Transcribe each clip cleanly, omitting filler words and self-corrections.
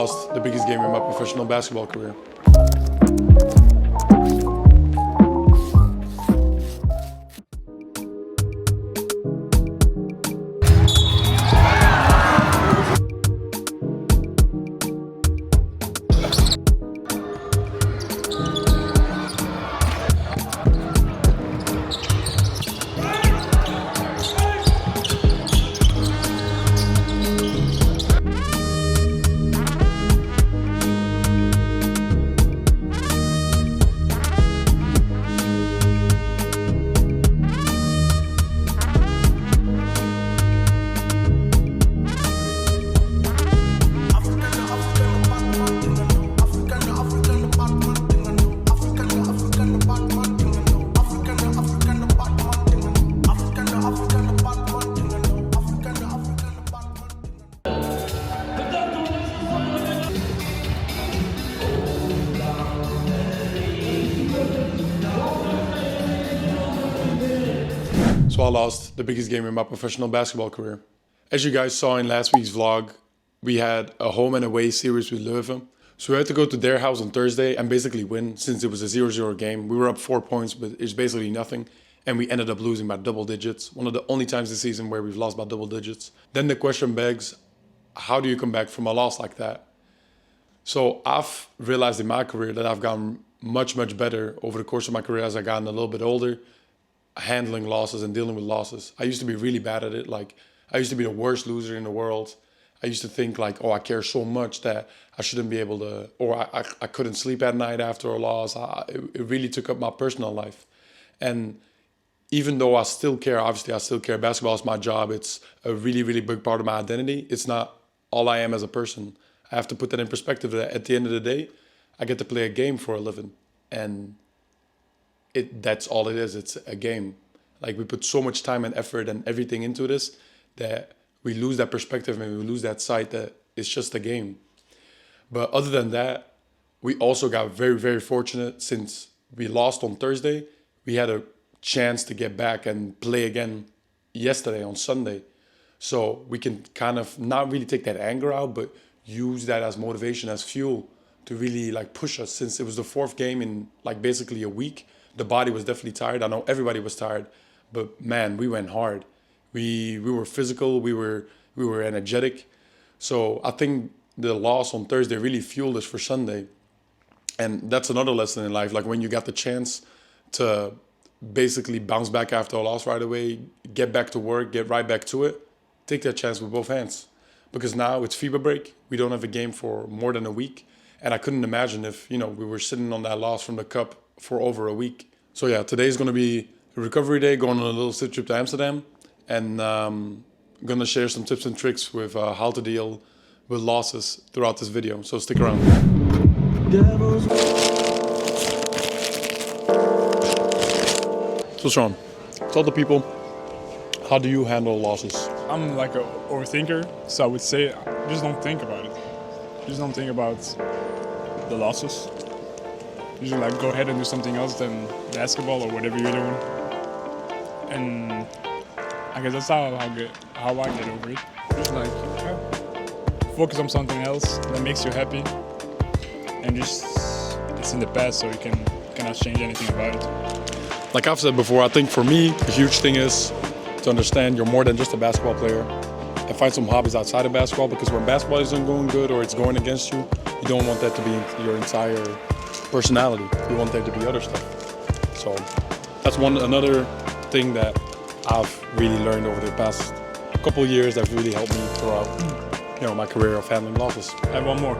lost the biggest game in my professional basketball career. So I lost the biggest game in my professional basketball career. As you guys saw in last week's vlog, we had a home and away series with LoFi. So we had to go to their house on Thursday and basically win since it was a 0-0 game. We were up 4 points, but it's basically nothing. And we ended up losing by double digits. One of the only times this season where we've lost by double digits. Then the question begs, how do you come back from a loss like that? So I've realized in my career that I've gotten much, much better over the course of my career as I've gotten a little bit older, handling losses and dealing with losses. I used to be really bad at it. Like, I used to be the worst loser in the world. I used to think like, oh, I care so much that I shouldn't be able to, or I couldn't sleep at night after a loss. It really took up my personal life. And even though I still care, obviously I still care. Basketball is my job. It's a really, really big part of my identity. It's not all I am as a person. I have to put that in perspective that at the end of the day, I get to play a game for a living. And that's all it is. It's a game. Like, we put so much time and effort and everything into this that we lose that perspective and we lose that sight that it's just a game. But other than that, we also got very, very fortunate. Since we lost on Thursday, we had a chance to get back and play again yesterday on Sunday. So we can kind of not really take that anger out, but use that as motivation, as fuel to really like push us. Since it was the 4th game in like basically a week, the body was definitely tired. I know everybody was tired, but man, we went hard. We were physical, we were energetic. So I think the loss on Thursday really fueled us for Sunday. And that's another lesson in life. Like, when you got the chance to basically bounce back after a loss right away, get back to work, get right back to it, take that chance with both hands. Because now it's FIBA break. We don't have a game for more than a week. And I couldn't imagine if, we were sitting on that loss from the cup for over a week. So yeah, today's going to be a recovery day, going on a little city trip to Amsterdam. And I'm going to share some tips and tricks with how to deal with losses throughout this video. So stick around. So Sean, tell the people, how do you handle losses? I'm like an overthinker, so I would say just don't think about it. Just don't think about the losses. Usually like go ahead and do something else than basketball or whatever you're doing. And I guess that's how I get over it. Just like focus on something else that makes you happy, and just it's in the past, so you cannot change anything about it. Like I've said before, I think for me, the huge thing is to understand you're more than just a basketball player, and find some hobbies outside of basketball, because when basketball isn't going good or it's going against you, you don't want that to be your entire personality. You want there to be other stuff. So that's another thing that I've really learned over the past couple of years that really helped me throughout my career of handling losses. And one more.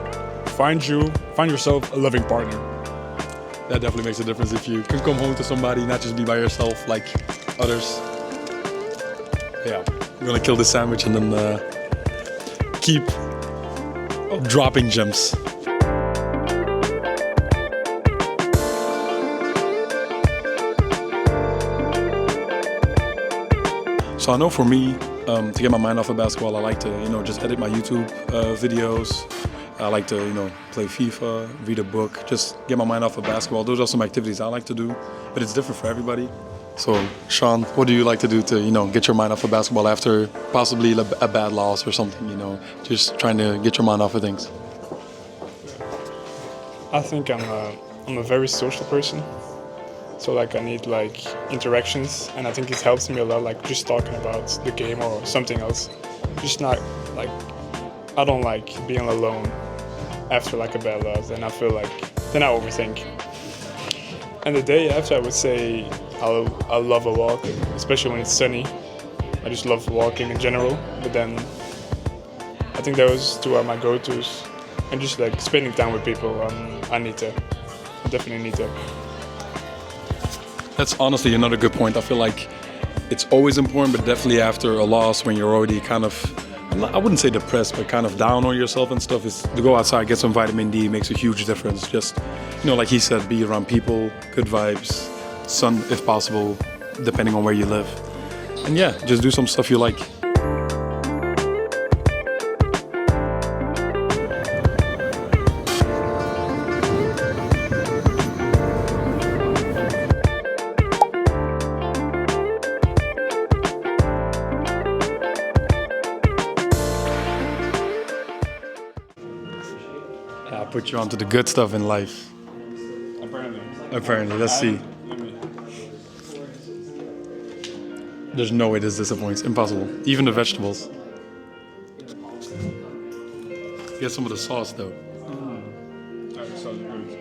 Find yourself a loving partner. That definitely makes a difference if you can come home to somebody, not just be by yourself like others. Yeah, I'm gonna kill this sandwich and then keep dropping gems. So I know for me, to get my mind off of basketball, I like to, just edit my YouTube videos. I like to, play FIFA, read a book, just get my mind off of basketball. Those are some activities I like to do, but it's different for everybody. So, Sean, what do you like to do to, get your mind off of basketball after possibly a bad loss or something, just trying to get your mind off of things? I think I'm a very social person. So like I need like interactions, and I think it helps me a lot, like just talking about the game or something else. Just not like, I don't like being alone after like a bad loss, and I feel like then I overthink. And the day after, I would say I love a walk, especially when it's sunny. I just love walking in general, but then I think those two are my go-tos. And just like spending time with people, I definitely need to. That's honestly another good point. I feel like it's always important, but definitely after a loss when you're already kind of, I wouldn't say depressed, but kind of down on yourself and stuff, is to go outside, get some vitamin D makes a huge difference. Just, like he said, be around people, good vibes, sun if possible, depending on where you live. And yeah, just do some stuff you like. I put you onto the good stuff in life. Apparently, let's see. There's no way this disappoints. Impossible. Even the vegetables. Get some of the sauce though.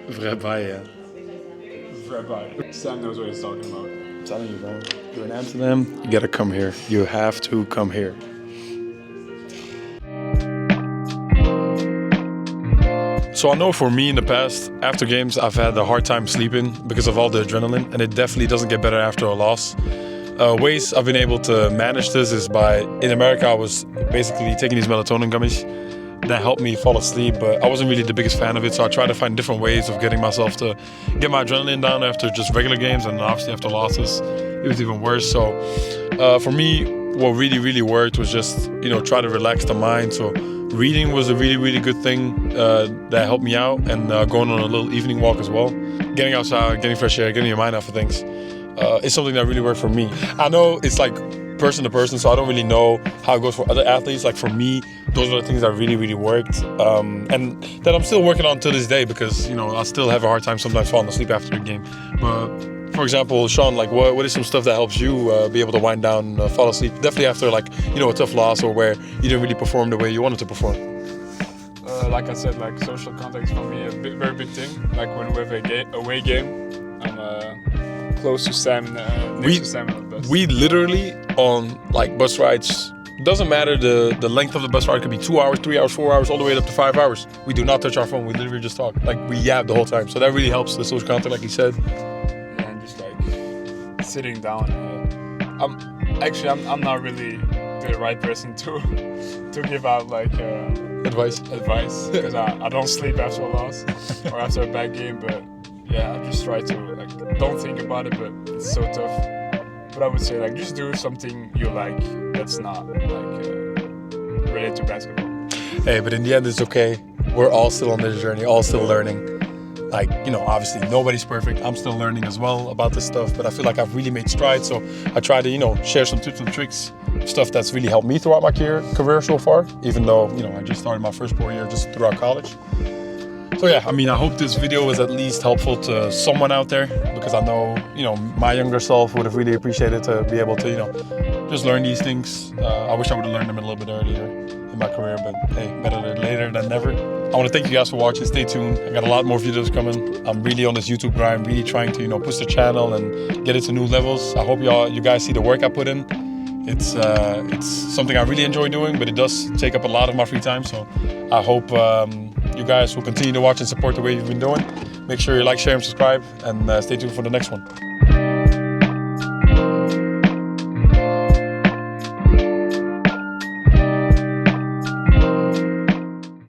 Vrijbij, yeah. Vrijbij. Sam knows what he's talking about. I'm telling you, bro. You're in Amsterdam, you gotta come here. You have to come here. So I know for me in the past, after games, I've had a hard time sleeping because of all the adrenaline, and it definitely doesn't get better after a loss. Ways I've been able to manage this is by, in America, I was basically taking these melatonin gummies that helped me fall asleep, but I wasn't really the biggest fan of it, so I tried to find different ways of getting myself to get my adrenaline down after just regular games, and obviously after losses, it was even worse. So for me, what really worked was just, try to relax the mind. So reading was a really good thing that helped me out, and going on a little evening walk as well. Getting outside, getting fresh air, getting your mind off of things is something that really worked for me. I know it's like person to person, so I don't really know how it goes for other athletes. Like for me, those are the things that really worked, and that I'm still working on to this day, because I still have a hard time sometimes falling asleep after the game. But for example, Sean, like what is some stuff that helps you be able to wind down, fall asleep? Definitely after like a tough loss, or where you didn't really perform the way you wanted to perform. Like I said, like social contact is for me a very big thing. Like when we have a away game, I'm close to Sam, next to Sam on the bus. We literally on like bus rides, doesn't matter the length of the bus ride, could be 2 hours, 3 hours, 4 hours, all the way up to 5 hours. We do not touch our phone. We literally just talk. Like we yab the whole time. So that really helps the social contact, like you said. And just like sitting down. I'm not really the right person to give out like advice because I don't sleep after a loss or after a bad game. But yeah, I just try to like don't think about it, but it's so tough. But I would say like just do something you like that's not like related to basketball. Hey, but in the end, it's okay. We're all still on this journey, all still learning. Like, obviously nobody's perfect. I'm still learning as well about this stuff, but I feel like I've really made strides. So I try to, share some tips and tricks, stuff that's really helped me throughout my career so far, even though, I just started my first 4 year just throughout college. So yeah, I hope this video was at least helpful to someone out there, because I know, my younger self would have really appreciated to be able to, just learn these things. I wish I would have learned them a little bit earlier in my career, but hey, better later than never. I want to thank you guys for watching. Stay tuned. I got a lot more videos coming. I'm really on this YouTube grind, really trying to, push the channel and get it to new levels. I hope you guys see the work I put in. It's something I really enjoy doing, but it does take up a lot of my free time. So I hope you guys will continue to watch and support the way you've been doing. Make sure you like, share, and subscribe, and stay tuned for the next one.